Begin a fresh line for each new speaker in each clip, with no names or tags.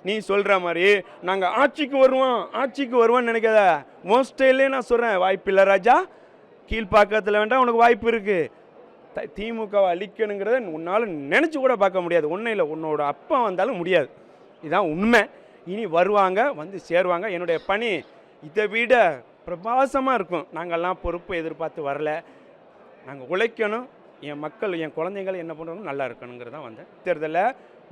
நீ சொல்கிற மாதிரி நாங்கள் ஆட்சிக்கு வருவோம்னு நினைக்காத. உன் ஸ்டைல்லே நான் சொல்கிறேன், வாய்ப்பில்லை ராஜா. கீழ்ப்பாக்கத்தில் வேண்டாம் உனக்கு வாய்ப்பு இருக்குது. திமுகவை அழிக்கணுங்கிறத உன்னால் நினச்சி கூட பார்க்க முடியாது. ஒன்றும் இல்லை, உன்னோட அப்பா வந்தாலும் முடியாது. இதுதான் உண்மை. இனி வருவாங்க, வந்து சேருவாங்க. என்னுடைய பணி இதை விட பிரபாசமாக இருக்கும். நாங்கள்லாம் பொறுப்பு எதிர்பார்த்து வரல. நாங்கள் உழைக்கணும். என் மக்கள், என் குழந்தைகள் என்ன பண்ணுறோம் நல்லா இருக்கணுங்கிறதான் வந்தேன். தேர்தலில்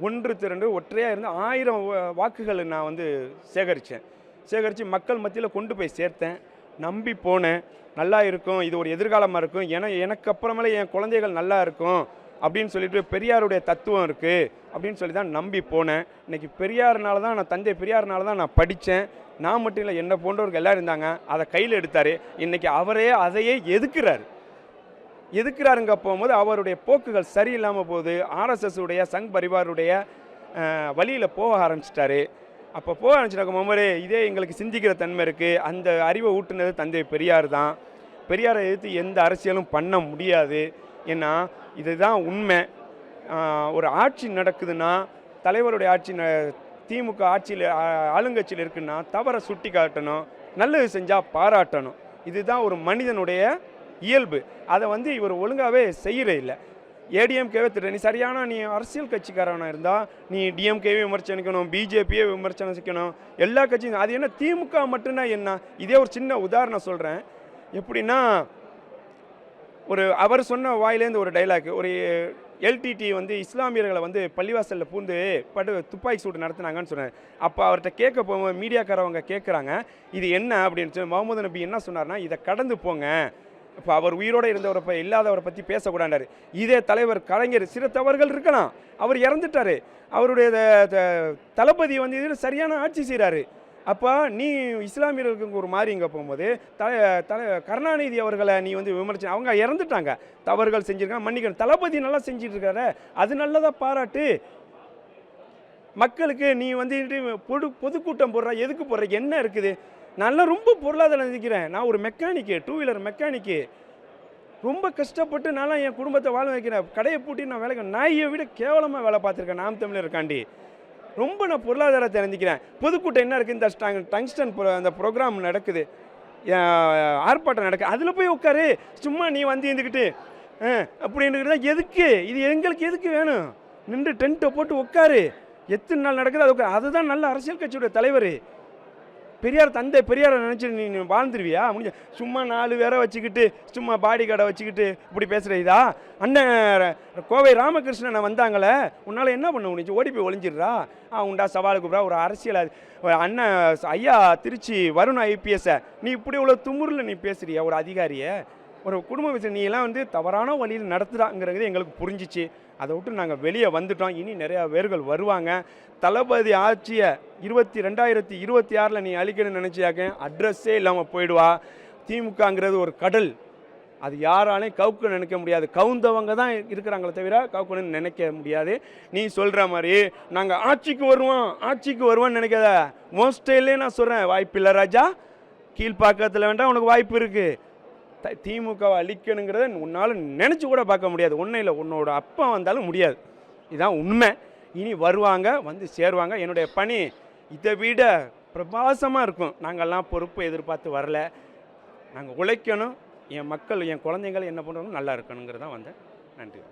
ஒன்று திரண்டு ஒற்றையாக இருந்து 1000 வாக்குகள் நான் வந்து சேகரித்து மக்கள் மத்தியில் கொண்டு போய் சேர்த்தேன். நம்பி போனேன், நல்லா இருக்கும், இது ஒரு எதிர்காலமாக இருக்கும், எனக்கு அப்புறமேலே என் குழந்தைகள் நல்லா இருக்கும் அப்படின்னு சொல்லிட்டு பெரியாருடைய தத்துவம் இருக்குது அப்படின்னு சொல்லி தான் நம்பி போனேன். இன்றைக்கி பெரியார்னால தான் நான், தந்தை பெரியார்னால தான் நான் படித்தேன். நான் மட்டும் இல்லை, என்னை போன்றவர்கள் எல்லோரும் இருந்தாங்க. அதை கையில் எடுத்தார். இன்றைக்கி அவரே அதையே எதுக்குறாருங்க போகும்போது அவருடைய போக்குகள் சரியில்லாமல் போகுது. ஆர்எஸ்எஸ் உடைய சங் பரிவாருடைய வழியில் போக ஆரம்பிச்சிட்டாரு. அப்போ போக ஆரம்பிச்சிட்டாக்க போகும்போது இதே எங்களுக்கு சிந்திக்கிற தன்மை இருக்குது. அந்த அறிவை ஊட்டுனது தந்தை பெரியார் தான். பெரியாரை எதிர்த்து எந்த அரசியலும் பண்ண முடியாது. ஏன்னா இதுதான் உண்மை. ஒரு ஆட்சி நடக்குதுன்னா, தலைவருடைய ஆட்சி திமுக ஆட்சியில் ஆளுங்கட்சியில் இருக்குன்னா தவறை சுட்டி காட்டணும், நல்லது செஞ்சால் பாராட்டணும். இதுதான் ஒரு மனிதனுடைய இயல்பு. அதை வந்து இவர் ஒழுங்காகவே செய்கிறே இல்லை. ஏடிஎம்கேவே திட்ட, நீ அரசியல் கட்சிக்காரனாக இருந்தால் நீ டிஎம்கேவே விமர்சனிக்கணும், பிஜேபியே விமர்சனிக்கணும், எல்லா கட்சியும். அது என்ன திமுக மட்டும்னா என்ன? இதே ஒரு சின்ன உதாரணம் சொல்கிறேன். எப்படின்னா, அவர் சொன்ன வாயிலேருந்து ஒரு டைலாக், ஒரு எல்டிடி வந்து இஸ்லாமியர்களை வந்து பள்ளிவாசலில் பூந்து துப்பாக்கி சூடு நடத்துனாங்கன்னு சொன்னார். அப்போ அவர்கிட்ட கேட்க போகும்போது மீடியாக்காரவங்க கேட்குறாங்க, இது என்ன அப்படின்னு சொல்லி முகமது நபி என்ன சொன்னார்னா, இதை கடந்து போங்க. இப்போ அவர் உயிரோடு இருந்தவரை இல்லாதவரை பற்றி பேசக்கூடாண்டார். இதே தலைவர் கலைஞர் சில தவறுகள் இருக்கலாம், அவர் இறந்துட்டார். அவருடைய தளபதி வந்து இதில் சரியான ஆட்சி செய்கிறாரு. அப்போ நீ இஸ்லாமியர்களுக்கு ஒரு மாதிரி இங்கே போகும்போது கருணாநிதி அவர்களை நீ வந்து விமர்சனம், அவங்க இறந்துட்டாங்க, தவறுகள் செஞ்சுருக்காங்க, மன்னிக்கணும். தளபதி நல்லா செஞ்சுட்டு இருக்காரு, அது நல்லதாக பாராட்டு. மக்களுக்கு நீ வந்து பொதுக்கூட்டம் போடுற, எதுக்கு போடுற, என்ன இருக்குது? நல்லா ரொம்ப பொருளாதாரம் நினைக்கிறேன். நான் ஒரு மெக்கானிக்கு, 2 வீலர் மெக்கானிக்கு. ரொம்ப கஷ்டப்பட்டு நான்லாம் என் குடும்பத்தை வாழ வைக்கிறேன். கடையை பூட்டி நான் வேலைக்கு, நாயை விட கேவலமாக வேலை பார்த்துருக்கேன் நாம் தமிழருக்காண்டி. ரொம்ப நான் பொருளாதாரத்தை நினைக்கிறேன். பொதுக்கூட்டம் என்ன இருக்குது, இந்த டங்ஸ்டன் அந்த ப்ரோக்ராம் நடக்குது, ஆர்ப்பாட்டம் நடக்குது, அதில் போய் உட்காரு. சும்மா நீ வந்து இருந்துக்கிட்டு அப்படின்னுக்கிட்டு தான் எதுக்கு? இது எங்களுக்கு எதுக்கு வேணும்? நின்று டென்ட்டை போட்டு உட்காரு. எத்தனை நாள் நடக்குது அது உட்காரு. அதுதான் நல்ல அரசியல் கட்சியோட தலைவர். பெரியார், தந்தை பெரியாரை நினச்சி நீ வாழ்ந்துருவியா? முடிஞ்ச சும்மா 4 பேரை வச்சுக்கிட்டு, சும்மா பாடி கார்டை வச்சுக்கிட்டு இப்படி பேசுகிற இதா? அண்ணன் கோவை ராமகிருஷ்ணனை வந்தாங்களே, உன்னால் என்ன பண்ண முடிஞ்சு? ஓடி போய் ஒளிஞ்சிடுறா? உண்டா சவாலுக்கு கூப்பிட்றா? ஒரு அரசியல் அண்ணன் ஐயா திருச்சி வருண் ஐபிஎஸ்ஸை நீ இப்படி இவ்வளோ துமுறில் நீ பேசுறியா? ஒரு அதிகாரியை, ஒரு குடும்ப விஷயம் நீ எல்லாம் வந்து தவறான வழியில் நடத்துகிறாங்கிறது எங்களுக்கு புரிஞ்சிச்சு. அதை விட்டு நாங்கள் வெளியே வந்துட்டோம். இனி நிறையா பேர்கள் வருவாங்க. தளபதி ஆட்சியை 2026 நீ அழிக்கணும்னு நினச்சியாக்க அட்ரஸே இல்லாமல் போயிடுவா. திமுகங்கிறது ஒரு கடல், அது யாராலையும் கவுக்க நினைக்க முடியாது. கவுந்தவங்க தான் இருக்கிறாங்களே தவிர கவுக்கணும்னு நினைக்க முடியாது. நீ சொல்கிற மாதிரி நாங்கள் ஆட்சிக்கு வருவோம்னு நினைக்காத. உன் ஸ்டைல்லே நான் சொல்கிறேன், வாய்ப்பில்லை ராஜா. கீழ்ப்பாக்கத்தில் வேண்டாம் உனக்கு வாய்ப்பு இருக்குது. திமுகவை அழிக்கணுங்கிறத உன்னால் நினச்சி கூட பார்க்க முடியாது. ஒன்றும் இல்லை, உன்னோட அப்பா வந்தாலும் முடியாது. இதுதான் உண்மை. இனி வருவாங்க, வந்து சேருவாங்க. என்னுடைய பணி இதை விட பிரபாசமாக இருக்கும். நாங்கள்லாம் பொறுப்பு எதிர்பார்த்து வரல. நாங்கள் உழைக்கணும். என் மக்கள், என் குழந்தைகள் என்ன பண்ணுறோம் நல்லா இருக்கணுங்கிறதான் வந்தேன். நன்றி.